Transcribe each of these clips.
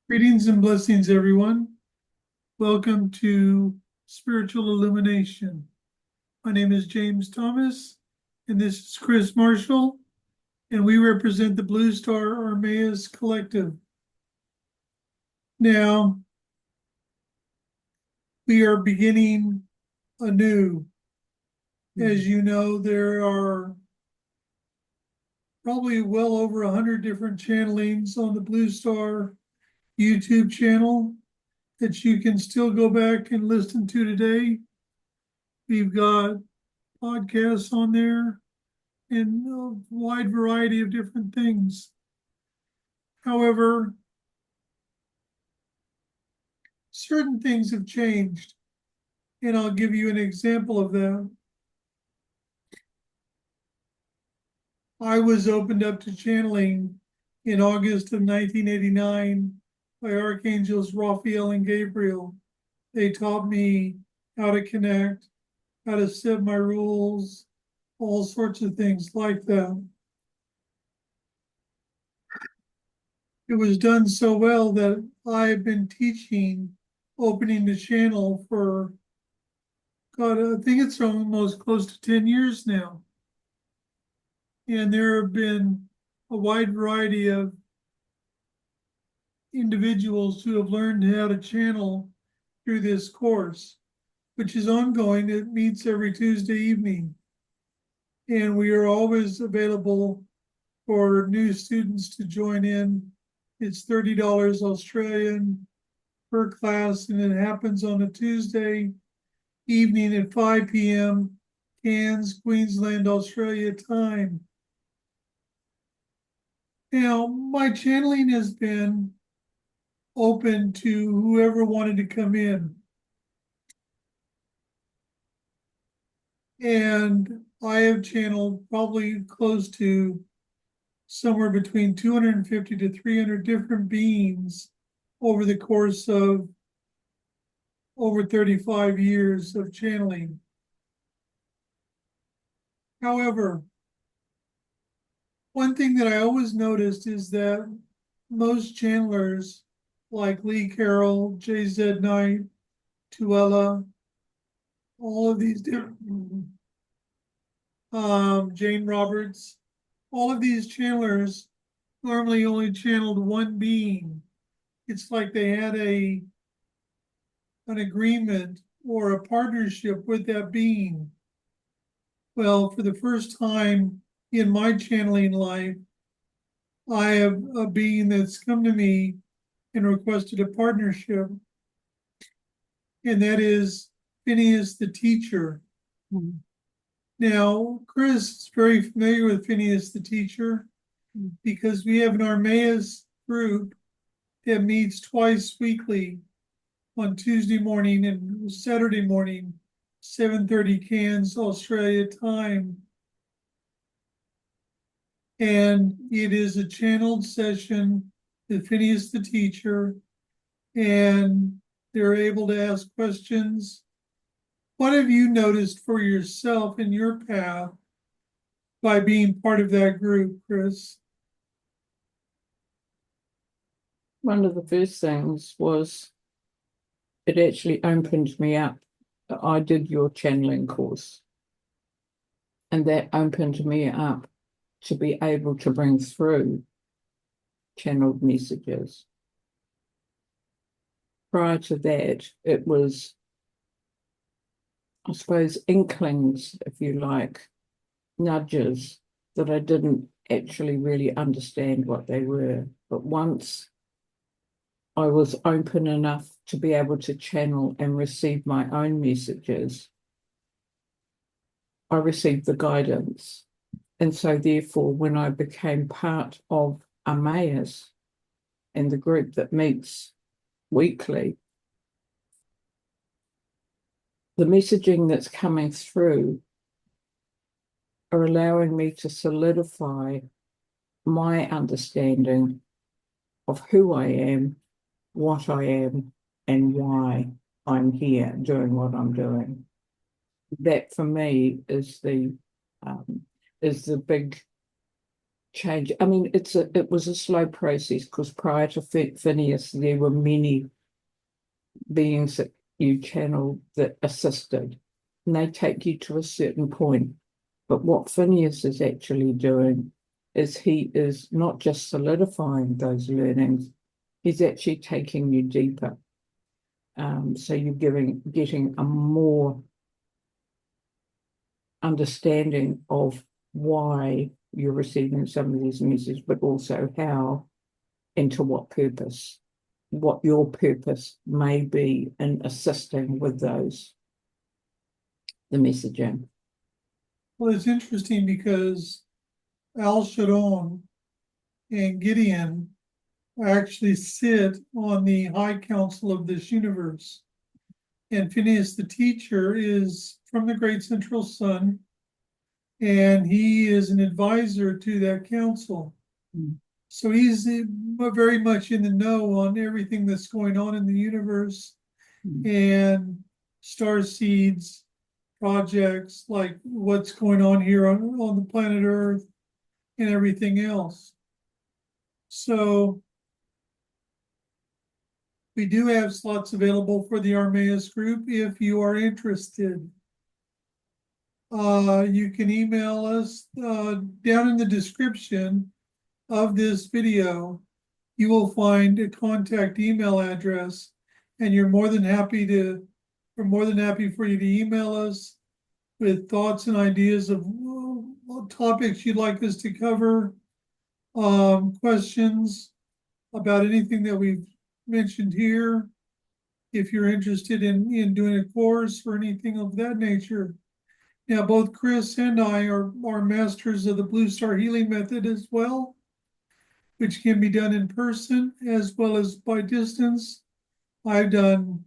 Greetings and blessings, everyone. Welcome to Spiritual Illumination. My name is James Thomas, and this is Chris Marshall, and we represent the bluestarspiritualgroup Collective. Now, we are beginning anew. As you know, there are probably well over 100 different channelings on the Blue Star YouTube channel that you can still go back and listen to today. We've got podcasts on there and a wide variety of different things. However, certain things have changed, and I'll give you an example of that. I was opened up to channeling in August of 1989 by Archangels Raphael and Gabriel. They taught me how to connect, how to set my rules, all sorts of things like that. It was done so well that I've been teaching, opening the channel for, God, I think it's almost close to 10 years now. And there have been a wide variety of individuals who have learned how to channel through this course, which is ongoing. It meets every Tuesday evening. And we are always available for new students to join in. It's $30 Australian per class, and it happens on a Tuesday evening at 5 p.m. Cairns, Queensland, Australia time. Now, my channeling has been open to whoever wanted to come in. And I have channeled probably close to somewhere between 250 to 300 different beings over the course of over 35 years of channeling. However, one thing that I always noticed is that most channelers like Lee Carroll, J.Z. Knight, Tuella, all of these different, Jane Roberts, all of these channelers normally only channeled one being. It's like they had an agreement or a partnership with that being. Well, for the first time in my channeling life, I have a being that's come to me and requested a partnership, and that is Phineas the teacher. Mm-hmm. Now, Chris is very familiar with Phineas the teacher because we have an Armais group that meets twice weekly on Tuesday morning and Saturday morning, 7:30 Cairns, Australia time. And it is a channeled session with Phineas the teacher, and they're able to ask questions. What have you noticed for yourself in your path by being part of that group, Chris? One of the first things was it actually opened me up. I did your channeling course, and that opened me up to be able to bring through channeled messages. Prior to that, it was, I suppose, inklings, if you like, nudges that I didn't actually really understand what they were. But once I was open enough to be able to channel and receive my own messages, I received the guidance. And so therefore, when I became part of Armais and the group that meets weekly, the messaging that's coming through are allowing me to solidify my understanding of who I am, what I am, and why I'm here doing what I'm doing. That for me is the big change. I mean, it was a slow process because prior to Phineas, there were many beings that you channeled that assisted, and they take you to a certain point. But what Phineas is actually doing is he is not just solidifying those learnings, he's actually taking you deeper. So you're getting a more understanding of why you're receiving some of these messages, but also how and to what purpose, what your purpose may be in assisting with the messaging. Well, it's interesting because Al Sharon and Gideon actually sit on the high council of this universe. And Phineas, the teacher, is from the Great Central Sun, and he is an advisor to that council. Mm. So he's very much in the know on everything that's going on in the universe and star seeds projects, like what's going on here on the planet Earth and everything else. So we do have slots available for the Armais group if you are interested. You can email us down in the description of this video. You will find a contact email address, and we're more than happy for you to email us with thoughts and ideas of topics you'd like us to cover, questions about anything that we've mentioned here. If you're interested in doing a course or anything of that nature. Now, both Chris and I are masters of the Blue Star Healing Method as well, which can be done in person as well as by distance. I'm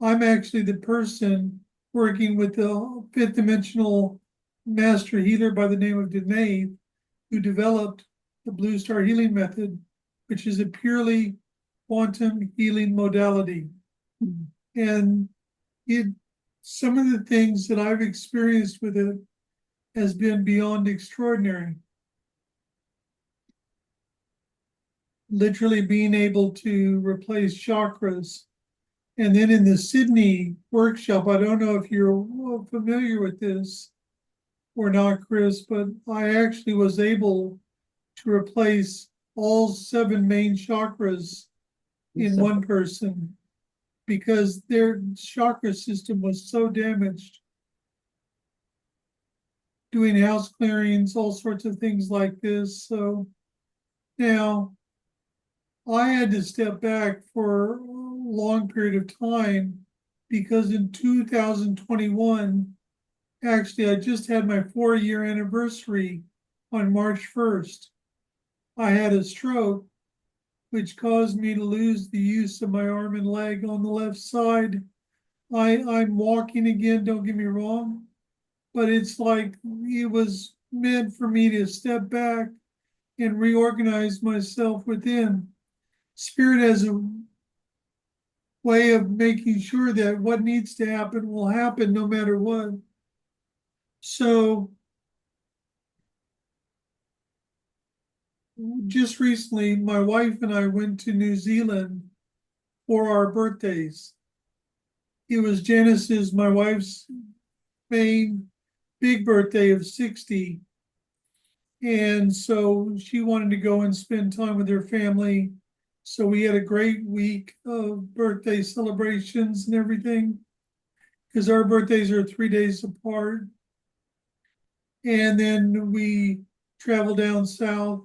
actually the person working with the fifth dimensional master healer by the name of Danae, who developed the Blue Star Healing Method, which is a purely quantum healing modality. And some of the things that I've experienced with it has been beyond extraordinary. Literally being able to replace chakras. And then in the Sydney workshop, I don't know if you're familiar with this or not, Chris, but I actually was able to replace all 7 main chakras in one person because their chakra system was so damaged. Doing house clearings, all sorts of things like this. So now I had to step back for a long period of time because in 2021, actually, I just had my 4-year anniversary on March 1st. I had a stroke, which caused me to lose the use of my arm and leg on the left side. I'm walking again, don't get me wrong, but it's like it was meant for me to step back and reorganize myself within. Spirit has a way of making sure that what needs to happen will happen no matter what. So just recently, my wife and I went to New Zealand for our birthdays. It was Janice's, my wife's, main big birthday of 60. And so she wanted to go and spend time with her family. So we had a great week of birthday celebrations and everything, because our birthdays are 3 days apart. And then we traveled down south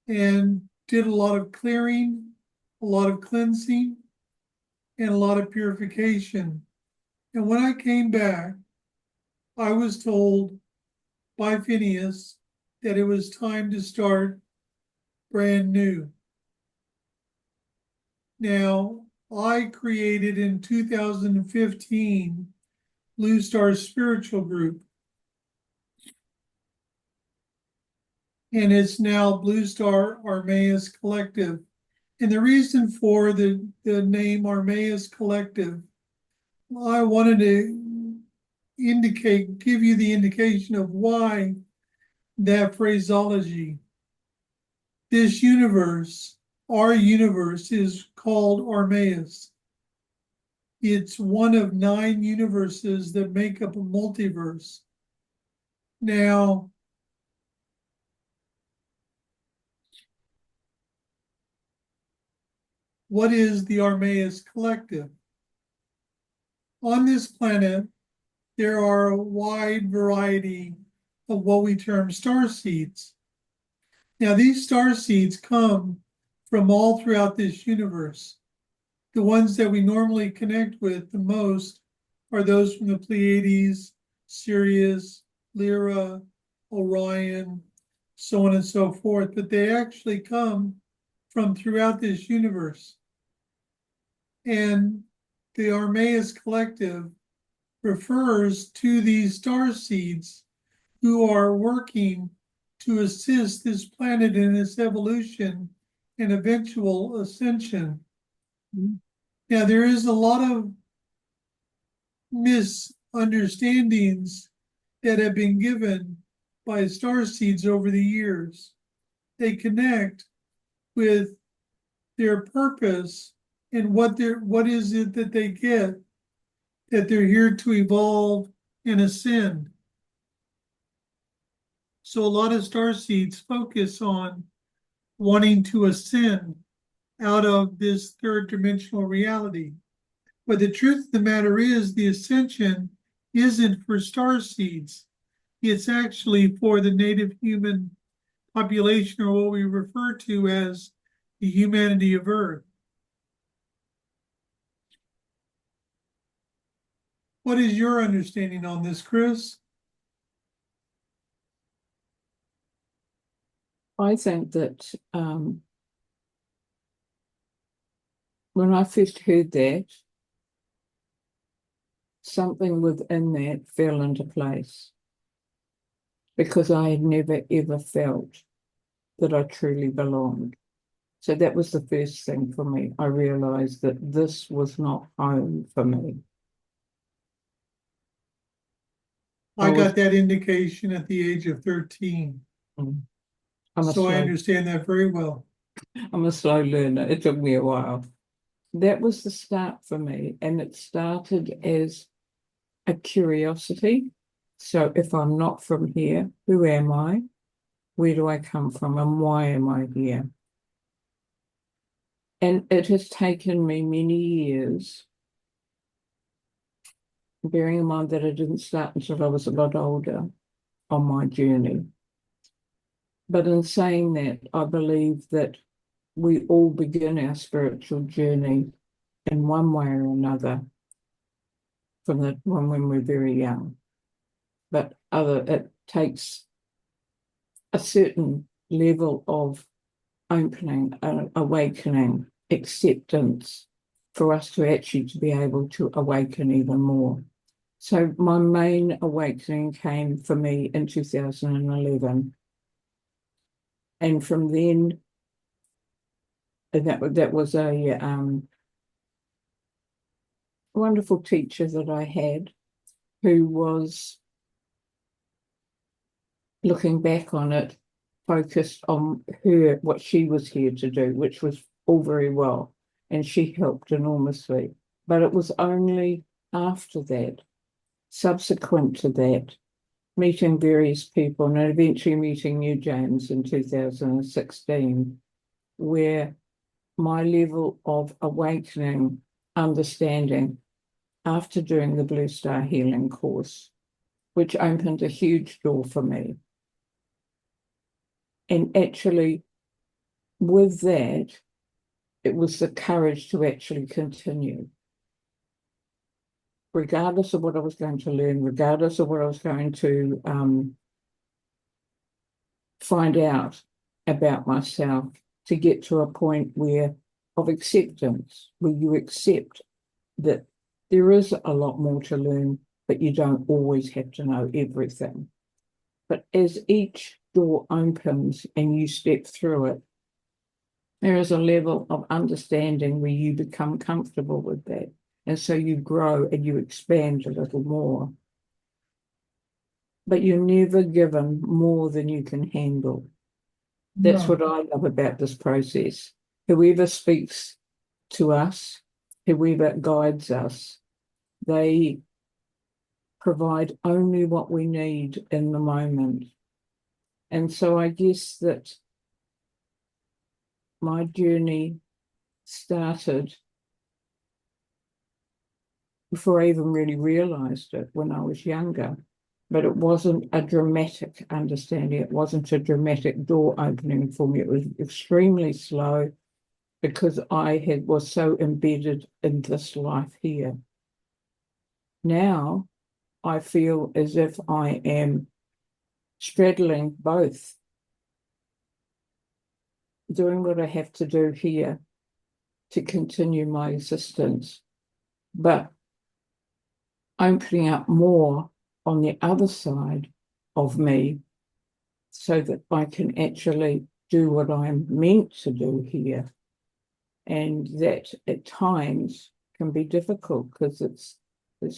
and did a lot of clearing, a lot of cleansing, and a lot of purification. And when I came back, I was told by Phineas that it was time to start brand new. Now, I created in 2015 Blue Star Spiritual Group, and it's now Blue Star Armais Collective. And the reason for the name Armais Collective, I wanted to give you the indication of why that phraseology. this universe, our universe, is called Armais. It's one of 9 universes that make up a multiverse. Now, what is the Armais Collective? On this planet, there are a wide variety of what we term star seeds. Now, these star seeds come from all throughout this universe. The ones that we normally connect with the most are those from the Pleiades, Sirius, Lyra, Orion, so on and so forth, but they actually come from throughout this universe. And the Armais Collective refers to these star seeds who are working to assist this planet in its evolution and eventual ascension. Now, there is a lot of misunderstandings that have been given by star seeds over the years. They connect with their purpose and what is it that they get, that they're here to evolve and ascend. So a lot of star seeds focus on wanting to ascend out of this third dimensional reality. But the truth of the matter is, the ascension isn't for star seeds. It's actually for the native human population, or what we refer to as the humanity of Earth. What is your understanding on this, Chris? I think that when I first heard that, something within that fell into place, because I had never ever felt that I truly belonged. So that was the first thing for me. I realized that this was not home for me. I got that indication at the age of 13. So I understand that very well. I'm a slow learner. It took me a while. That was the start for me. And it started as a curiosity. So if I'm not from here, who am I? Where do I come from? And why am I here? And it has taken me many years, bearing in mind that it didn't start until I was a lot older on my journey. But in saying that, I believe that we all begin our spiritual journey in one way or another from the one when we're very young. But it takes a certain level of opening, awakening, acceptance for us to actually to be able to awaken even more. So my main awakening came for me in 2011. And from then, that was a wonderful teacher that I had, who was, looking back on it, focused on what she was here to do, which was all very well, and she helped enormously. But it was only after that, subsequent to that, meeting various people and eventually meeting you, James, in 2016, where my level of awakening, understanding, after doing the Blue Star Healing course, which opened a huge door for me. And actually, with that, it was the courage to actually continue. Regardless of what I was going to learn, regardless of what I was going to find out about myself, to get to a point of acceptance, where you accept that there is a lot more to learn, but you don't always have to know everything. But as each door opens and you step through it, there is a level of understanding where you become comfortable with that. And so you grow and you expand a little more. But you're never given more than you can handle. That's No, what I love about this process. Whoever speaks to us, whoever guides us, they provide only what we need in the moment. And so I guess that my journey started before I even really realized it when I was younger. But it wasn't a dramatic understanding. It wasn't a dramatic door opening for me. It was extremely slow because was so embedded in this life here. Now I feel as if I am straddling both, doing what I have to do here to continue my existence, but opening up more on the other side of me so that I can actually do what I'm meant to do here. And that at times can be difficult because it's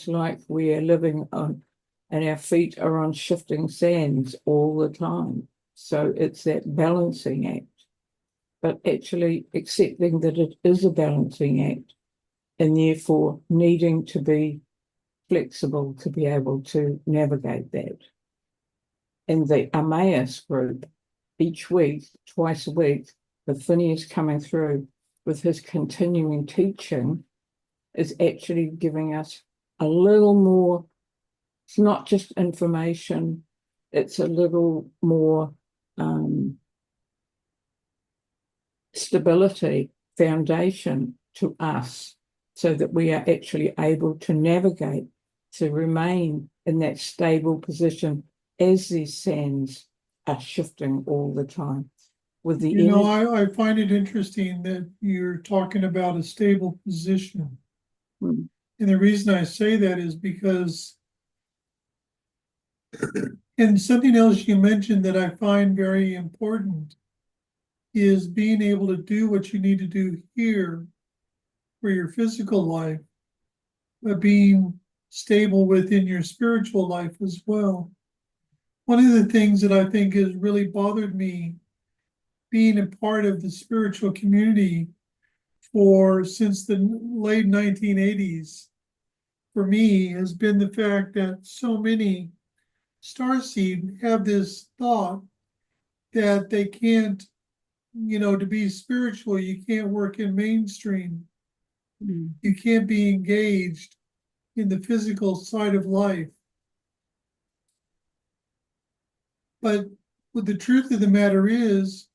like we're living on, and our feet are on shifting sands all the time. So it's that balancing act, but actually accepting that it is a balancing act and therefore needing to be flexible to be able to navigate that. In the Armais group, each week, twice a week, with Phineas coming through with his continuing teaching, is actually giving us a little more. It's not just information, it's a little more stability, foundation to us so that we are actually able to navigate, to remain in that stable position as these sands are shifting all the time. With the you know, I find it interesting that you're talking about a stable position. Mm. And the reason I say that is because, and something else you mentioned that I find very important is being able to do what you need to do here for your physical life, but being stable within your spiritual life as well. One of the things that I think has really bothered me being a part of the spiritual community since the late 1980s for me has been the fact that so many starseed have this thought that they can't, to be spiritual, you can't work in mainstream. You can't be engaged in the physical side of life. But what the truth of the matter is,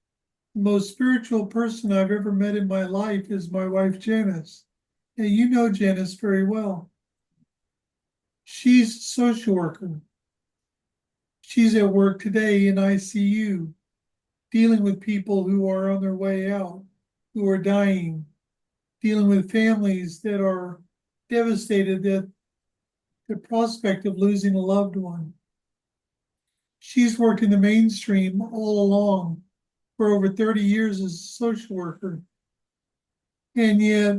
the most spiritual person I've ever met in my life is my wife, Janice. And you know Janice very well. She's a social worker. She's at work today in ICU, dealing with people who are on their way out, who are dying, dealing with families that are devastated at the prospect of losing a loved one. She's worked in the mainstream all along for over 30 years as a social worker. And yet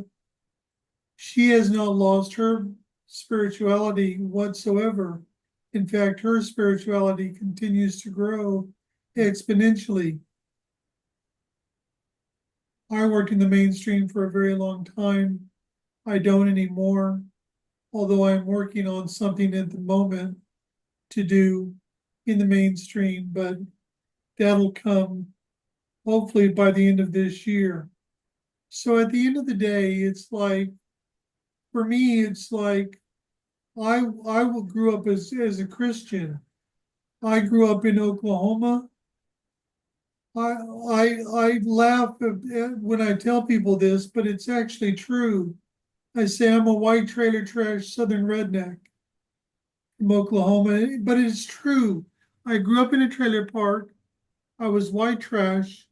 she has not lost her spirituality whatsoever. In fact, her spirituality continues to grow exponentially. I worked in the mainstream for a very long time. I don't anymore, although I'm working on something at the moment to do in the mainstream, but that'll come hopefully by the end of this year. So at the end of the day, it's like, for me, it's like I grew up as a Christian. I grew up in Oklahoma. I laugh when I tell people this, but it's actually true. I say I'm a white trailer trash Southern redneck from Oklahoma, but it's true. I grew up in a trailer park. I was white trash.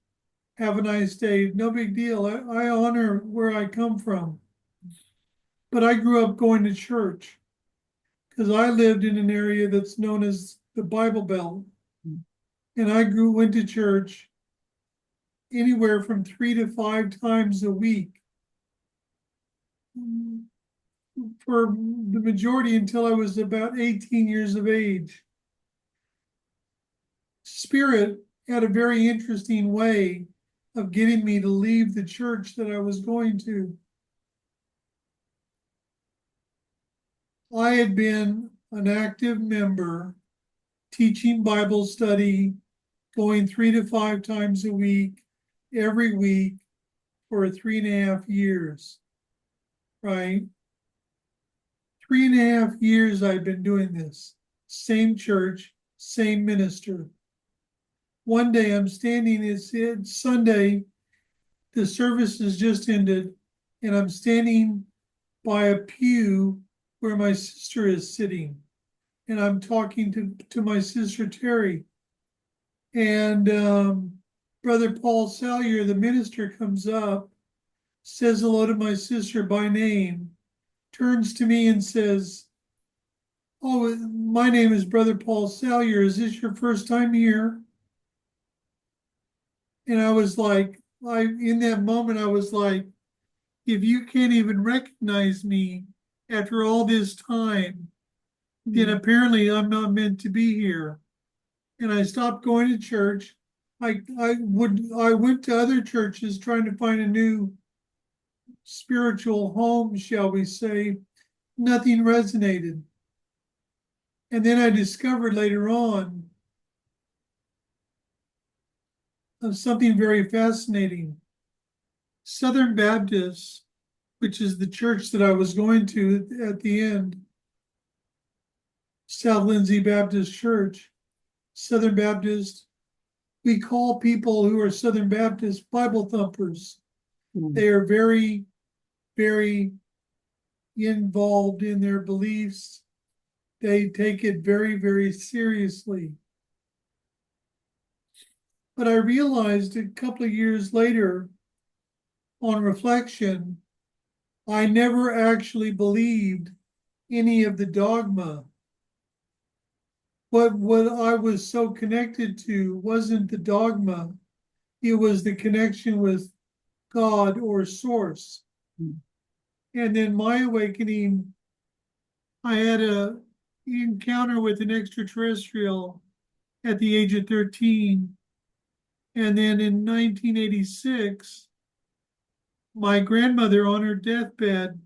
Have a nice day. No big deal. I honor where I come from. But I grew up going to church because I lived in an area that's known as the Bible Belt. And I went to church anywhere from 3 to 5 times a week for the majority until I was about 18 years of age. Spirit had a very interesting way of getting me to leave the church that I was going to. I had been an active member, teaching Bible study, going 3 to 5 times a week, every week for 3.5 years, right? 3.5 years I've been doing this. Same church, same minister. One day I'm standing, it's Sunday, the service has just ended, and I'm standing by a pew where my sister is sitting. And I'm talking to my sister Terry. And Brother Paul Salyer, the minister, comes up, says hello to my sister by name, turns to me and says, "Oh, my name is Brother Paul Salyer. Is this your first time here?" And I was like, in that moment, I was like, if you can't even recognize me after all this time, then apparently I'm not meant to be here. And I stopped going to church. I went to other churches trying to find a new spiritual home, shall we say. Nothing resonated. And then I discovered later on of something very fascinating. Southern Baptists, which is the church that I was going to at the end, South Lindsay Baptist Church, Southern Baptist, we call people who are Southern Baptist Bible thumpers. They are very, very involved in their beliefs. They take it very, very seriously. But I realized a couple of years later, on reflection, I never actually believed any of the dogma. What I was so connected to wasn't the dogma, it was the connection with God or source. And then my awakening, I had an encounter with an extraterrestrial at the age of 13. And then in 1986, my grandmother on her deathbed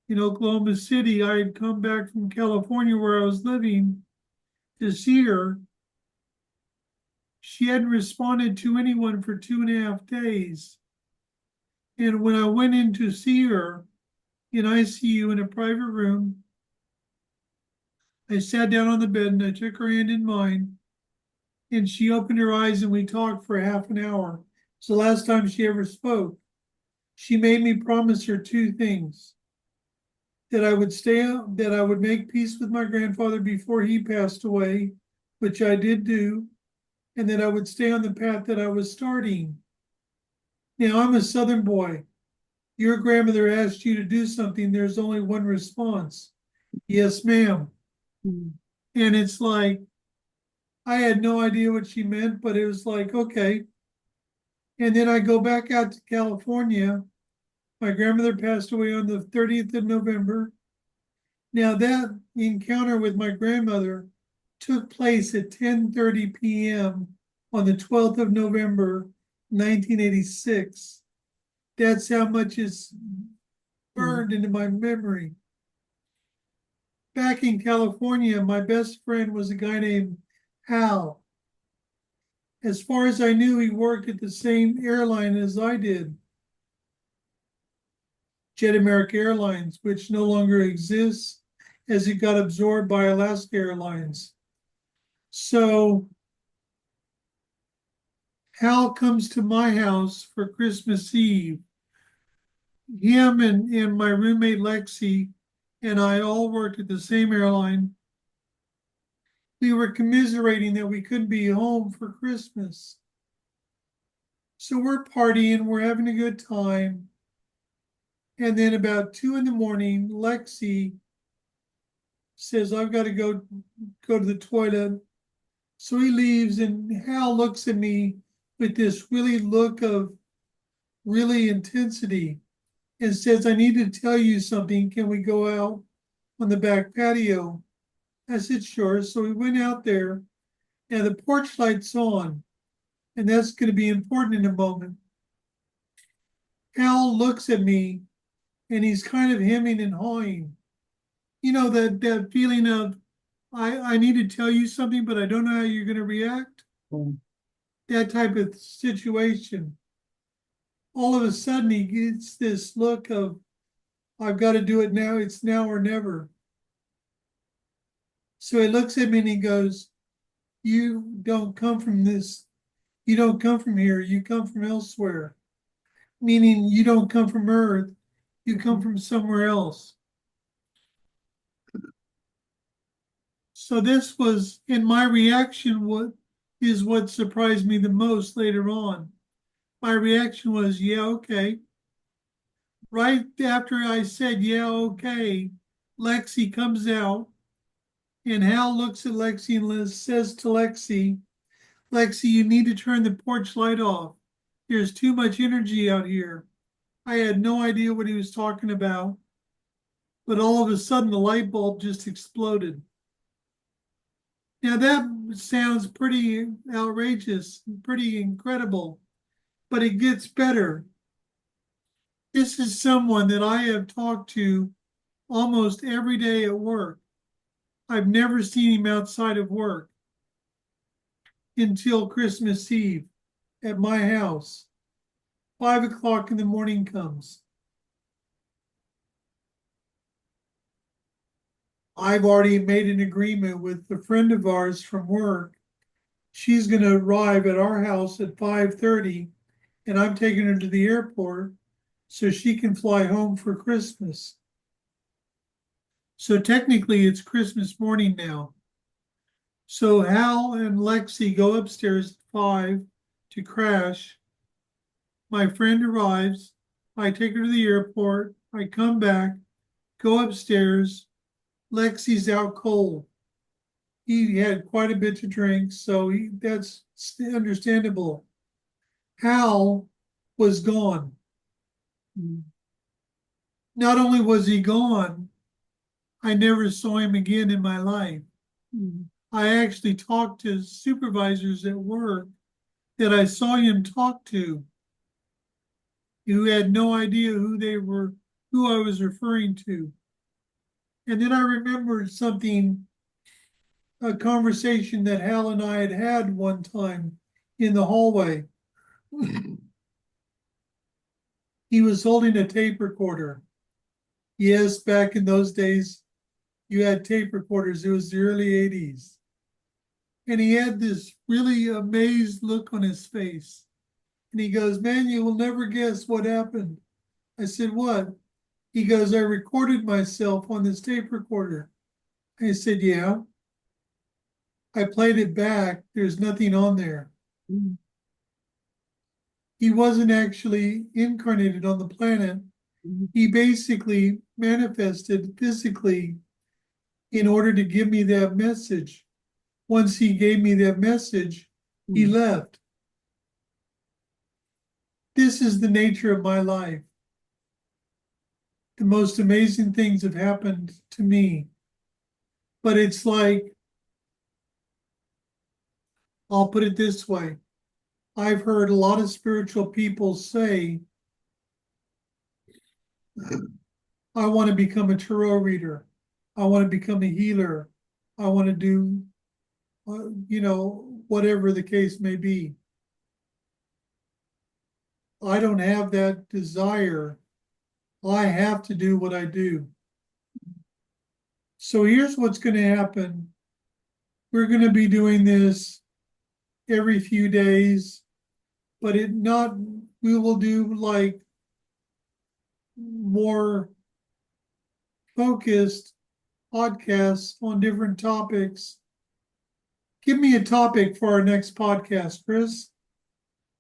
in Oklahoma City, I had come back from California where I was living to see her. She hadn't responded to anyone for 2.5 days. And when I went in to see her in ICU in a private room, I sat down on the bed and I took her hand in mine, and she opened her eyes and we talked for half an hour. It's the last time she ever spoke. She made me promise her 2 things: that I would make peace with my grandfather before he passed away, which I did do, and that I would stay on the path that I was starting. Now, I'm a Southern boy. Your grandmother asked you to do something, there's only one response: yes, ma'am. And it's like, I had no idea what she meant, but it was like, okay. And then I go back out to California. My grandmother passed away on the 30th of November. Now, that encounter with my grandmother took place at 10:30 p.m. on the 12th of November, 1986. That's how much is burned into my memory. Back in California, my best friend was a guy named Hal. As far as I knew, he worked at the same airline as I did, Jet America Airlines, which no longer exists as it got absorbed by Alaska Airlines. So Hal comes to my house for Christmas Eve. Him and my roommate Lexi and I all worked at the same airline. We were commiserating that we couldn't be home for Christmas. So we're partying, we're having a good time. And then about 2 in the morning, Lexi says, I've got to go to the toilet. So he leaves, and Hal looks at me with this really look of really intensity and says, I need to tell you something. Can we go out on the back patio? I said, sure. So we went out there. Now the porch light's on. and that's going to be important in a moment. Hal looks at me and he's kind of hemming and hawing. You know, that feeling of, I need to tell you something, but I don't know how you're going to react. Mm. That type of situation. All of a sudden, he gets this look of, I've got to do it now. It's now or never. So he looks at me and he goes, you don't come from this. You don't come from here. You come from elsewhere. Meaning you don't come from Earth. You come from somewhere else. So this was, and my reaction is what surprised me the most later on. My reaction was, yeah, okay. Right after I said, yeah, okay, Lexi comes out, and Hal looks at Lexi and says to Lexi, Lexi, you need to turn the porch light off. There's too much energy out here. I had no idea what he was talking about, but all of a sudden the light bulb just exploded. Now that sounds pretty outrageous, pretty incredible, but it gets better. This is someone that I have talked to almost every day at work. I've never seen him outside of work until Christmas Eve at my house. 5 o'clock in the morning comes. I've already made an agreement with a friend of ours from work. She's going to arrive at our house at 5:30, and I'm taking her to the airport so she can fly home for Christmas. So technically, it's Christmas morning now. So Hal and Lexi go upstairs at 5 to crash. My friend arrives. I take her to the airport. I come back, go upstairs. Lexi's out cold. He had quite a bit to drink, so that's understandable. Hal was gone. Not only was he gone, I never saw him again in my life. I actually talked to supervisors at work that I saw him talk to who had no idea who they were, who I was referring to. And then I remembered something, a conversation that Hal and I had had one time in the hallway. He was holding a tape recorder. Yes, back in those days, you had tape recorders. It was the early 80s. And he had this really amazed look on his face. And he goes, man, you will never guess what happened. I said, what? He goes, I recorded myself on this tape recorder. I said, yeah. I played it back. There's nothing on there. He wasn't actually incarnated on the planet. He basically manifested physically in order to give me that message. Once he gave me that message, he left. This is the nature of my life. The most amazing things have happened to me. But it's like, I'll put it this way. I've heard a lot of spiritual people say, I want to become a tarot reader. I want to become a healer. I want to do, whatever the case may be. I don't have that desire. I have to do what I do. So here's what's going to happen. We're going to be doing this every few days, but we will do like more focused podcasts on different topics. Give me a topic for our next podcast, Chris.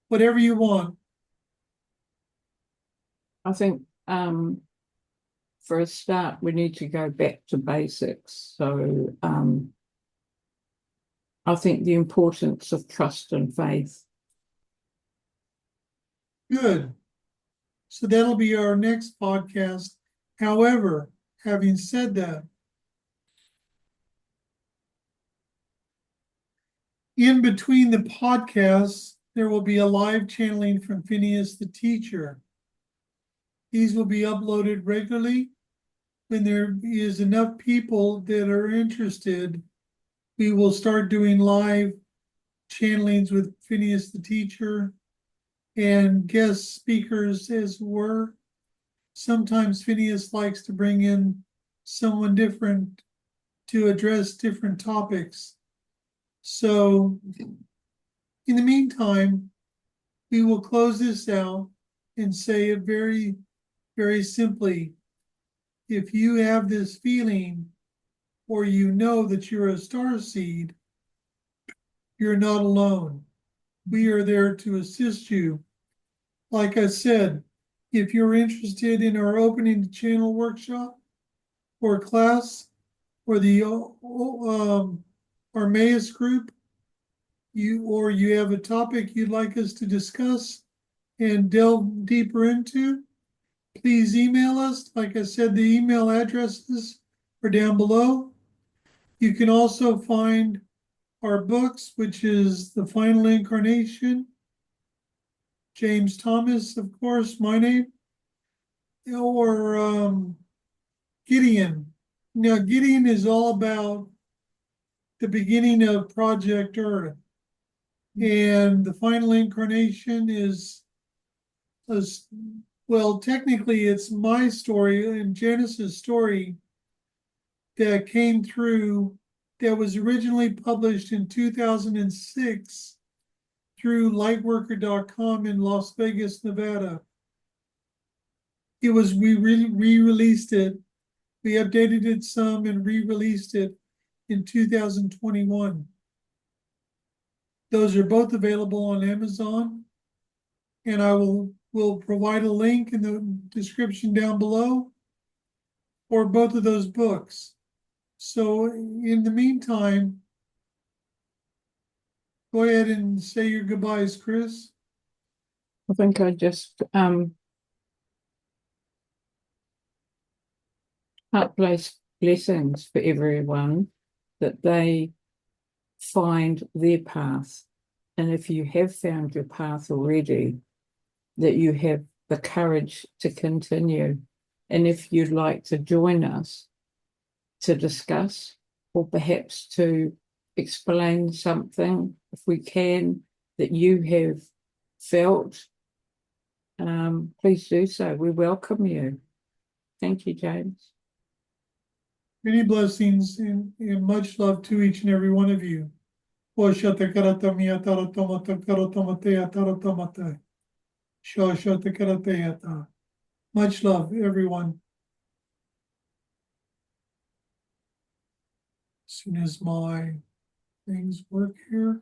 Whatever you want. I think for a start, we need to go back to basics. So I think the importance of trust and faith. Good. So that'll be our next podcast. However, having said that, in between the podcasts, there will be a live channeling from Phineas the teacher. These will be uploaded regularly. When there is enough people that are interested, we will start doing live channelings with Phineas the teacher and guest speakers as were. Sometimes Phineas likes to bring in someone different to address different topics. So in the meantime, we will close this out and say it very, very simply. If you have this feeling, or you know that you're a star seed, you're not alone. We are there to assist you. Like I said, if you're interested in our opening the channel workshop or class or the Armais group, you have a topic you'd like us to discuss and delve deeper into, please email us. Like I said, the email addresses are down below. You can also find our books, which is The Final Incarnation, James Thomas, of course, my name, or Gideon. Now, Gideon is all about the beginning of Project Earth. And The Final Incarnation is, well, technically it's my story and Janice's story that came through, that was originally published in 2006 through lightworker.com in Las Vegas, Nevada. We re-released it. We updated it some and re-released it in 2021. Those are both available on Amazon, and I will provide a link in the description down below for both of those books. So in the meantime, go ahead and say your goodbyes, Chris. I think I just place blessings for everyone, that they find their path. And if you have found your path already, that you have the courage to continue. And if you'd like to join us to discuss, or perhaps to explain something, if we can, that you have felt, please do so. We welcome you. Thank you, James. Many blessings and much love to each and every one of you. Much love, everyone. As soon as my things work here.